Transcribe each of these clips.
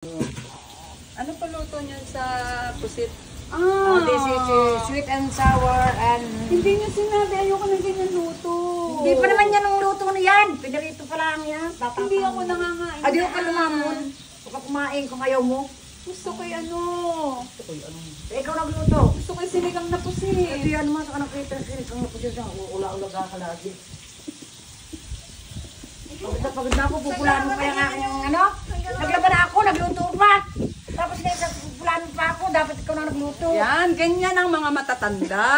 Ano pa luto niyan sa pusit? This is sweet and sour and... Hindi niya sinabi, ayoko ng ganyan luto. Hindi pa naman yan ang luto na yan. Pinarito pa lang yan. Hindi ako nangangain. Adi ka lumamon. Huwag ka kumain kung ayaw mo. Gusto ko yung ano. Ikaw nagluto. Gusto ko yung sinigang na pusit. Ito yan naman sa kanang kita ng sinigang na pusit na ula-ula ka lagi. Pagod na ako, pupulaan mo pa yung aking ano. Naglaban na ako, nagluto pa. Tapos pupulaan pa ako, dapat ikaw na nagluto. Yan, ganyan ang mga matatanda.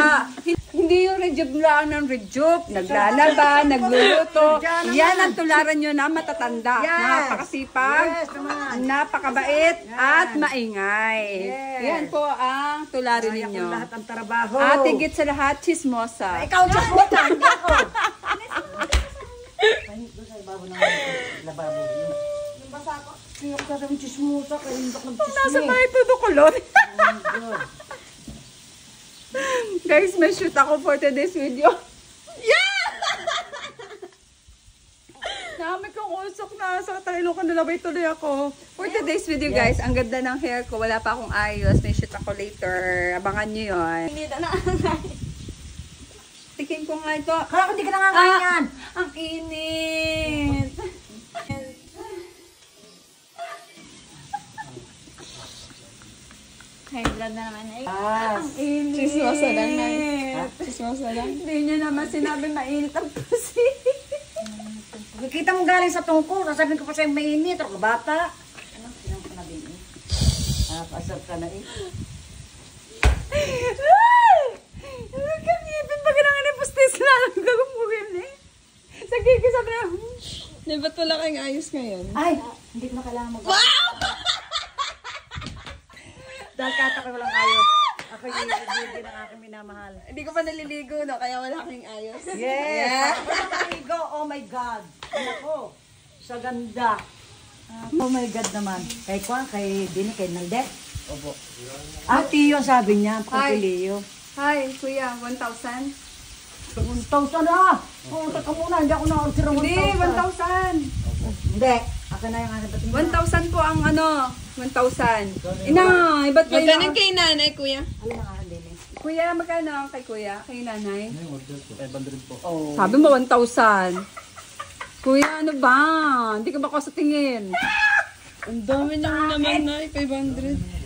Hindi yung rejuve lang ng rejuve. Naglalaba, nagluluto. Yan ang tularan nyo na matatanda. Napakasipag, napakabait, at maingay. Yan po ang tularan ninyo. Lahat ang trabaho. At higit sa lahat, chismosa. Ikaw chismosa, hindi ako. Lababo ng lababo. Yung basa ko. Kaya ko sasabihin chismosa, kaya hindi ako nag-chismosa. Nasa bahay tutukulon. Guys, may shoot ako for today's video. Yeah! Dami kong usok na sa Talilocan na labay tuloy ako. For today's video guys, ang ganda ng hair ko. Wala pa akong ayos. May shoot ako later. Abangan nyo yun. Hindi na tikim ko nga ito. Kaya ko hindi ka nangangain yan. Ang init. High blood na naman eh. Ang init. Chismosa lang na. Chismosa lang. Hindi niya naman sinabi mainit ang pusi. Kikita mo galing sa tungkol, sasabihin ko pa sa'yo mainit, o bata. Ano? Sinang ka na din eh. Pasar ka na eh. Kangipin pa ganang ni pustis lang gagumugin eh. Sa gigi sabi na, Di ba't wala kayong ayos ngayon? Ay! Hindi ko na kailangan mag- Wow! Dahil kata ko walang ayos. Ako yung nagigil ng aking minamahal. Hindi ko pa naliligo, no? Kaya wala kayong ayos. Yes! Go, oh my God! Ako, sa ganda. Oh my God naman. Kay Kwan, kay Dini, kay Nalde. Opo. Tiyo sabi niya, pakiliyo. hi, kuya, 1,000? 1,000 na! Oh, taka muna, hindi ako na-order ng 1,000. Hindi, 1,000. Hindi. Ako na yung hanap. 1,000 po ang ano, 1,000. Ina, iba't kayo Magkano na. kay nanay, kuya? Alin ang akin din eh. Kuya, magkano kay kuya? Kay nanay? 500 po. Oh. Sabi mo 1,000. Kuya, ano ba? Hindi ka ba ako sa tingin? Ang dami lang naman na, 500.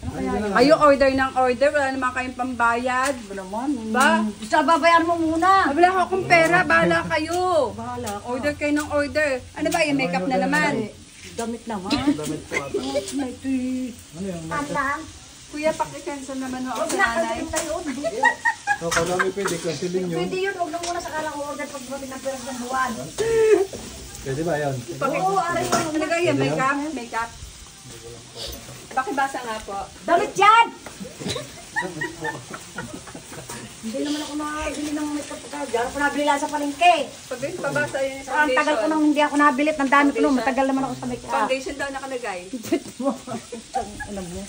Kayo order ng order, wala naman kayong pambayad. Ba naman? Ba? Basta babayaran mo muna. Wala ko akong pera, bahala kayo. Bahala ka. Order kayo ng order. Ano ba, yung makeup na naman? Damit naman. Damit po ata. Ito eh. Ano yung Tandaan. Kuya, pakikancel naman ako Huwag sa na, nanay. kasi tayo. Oh, kung namin pwede, cancelin yun. Pwede yun. Huwag na muna sa kalang order pag dumating ng pera ng buwan. Pwede ba yan? Oo, aray mo. Ano kayo, makeup? Makeup? Pakibasa nga po. Damit yan! Hindi naman ako nakabili ng makeup ka. Diyan ako nabili lang sa palengke. Pag pabasa yun yung Ang tagal ko foundation. nang hindi ako nabilit. Ang dami ko nung matagal naman ako sa makeup. Foundation daw nakalagay. Alam mo.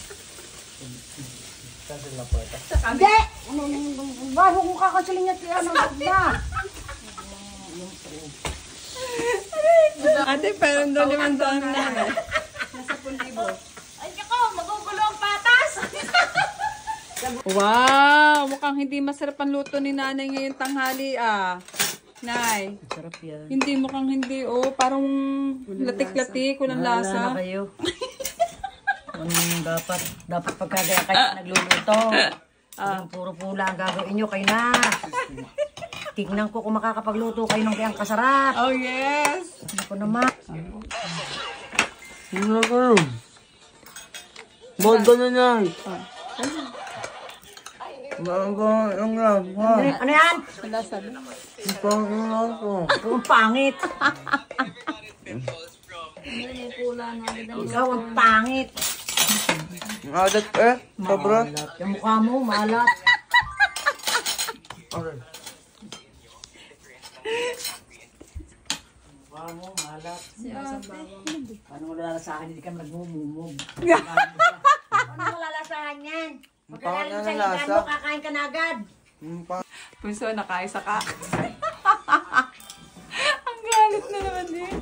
Cancel na po ito. Sa kami. Hindi! Bago kong kakansulin niya kaya ng na. Ate, parang doon 500 na. Nasa 10,000. Ay, ako, magugulo ang patas! Wow! Mukhang hindi masarap ang luto ni nanay ngayong tanghali ah. Nay, Sarap yan. hindi mukhang hindi. Oh, parang latik-latik, walang lasa. Kayo. Dapat pagkagaya kayo nagluluto. Puro pula ang gagawin nyo kayo na. Tingnan ko kung makakapagluto kayo ng kayang kasarap. Oh, yes! Ano ko naman. Ano kayo? Bold na yan. Ang lang. Ano yan? Wala sabi. Ang pangit. Ikaw ang pangit. Adat eh. Sobra. Yung mukha mo, maalat. Mukha mo, maalat. Paano wala sa akin? Hindi ka nagmumumog. Paano wala sa akin yan? Pagkakain mo sa higaan mo, kakain ka na agad. Punso, nakaisa ka. Ang galit na naman din.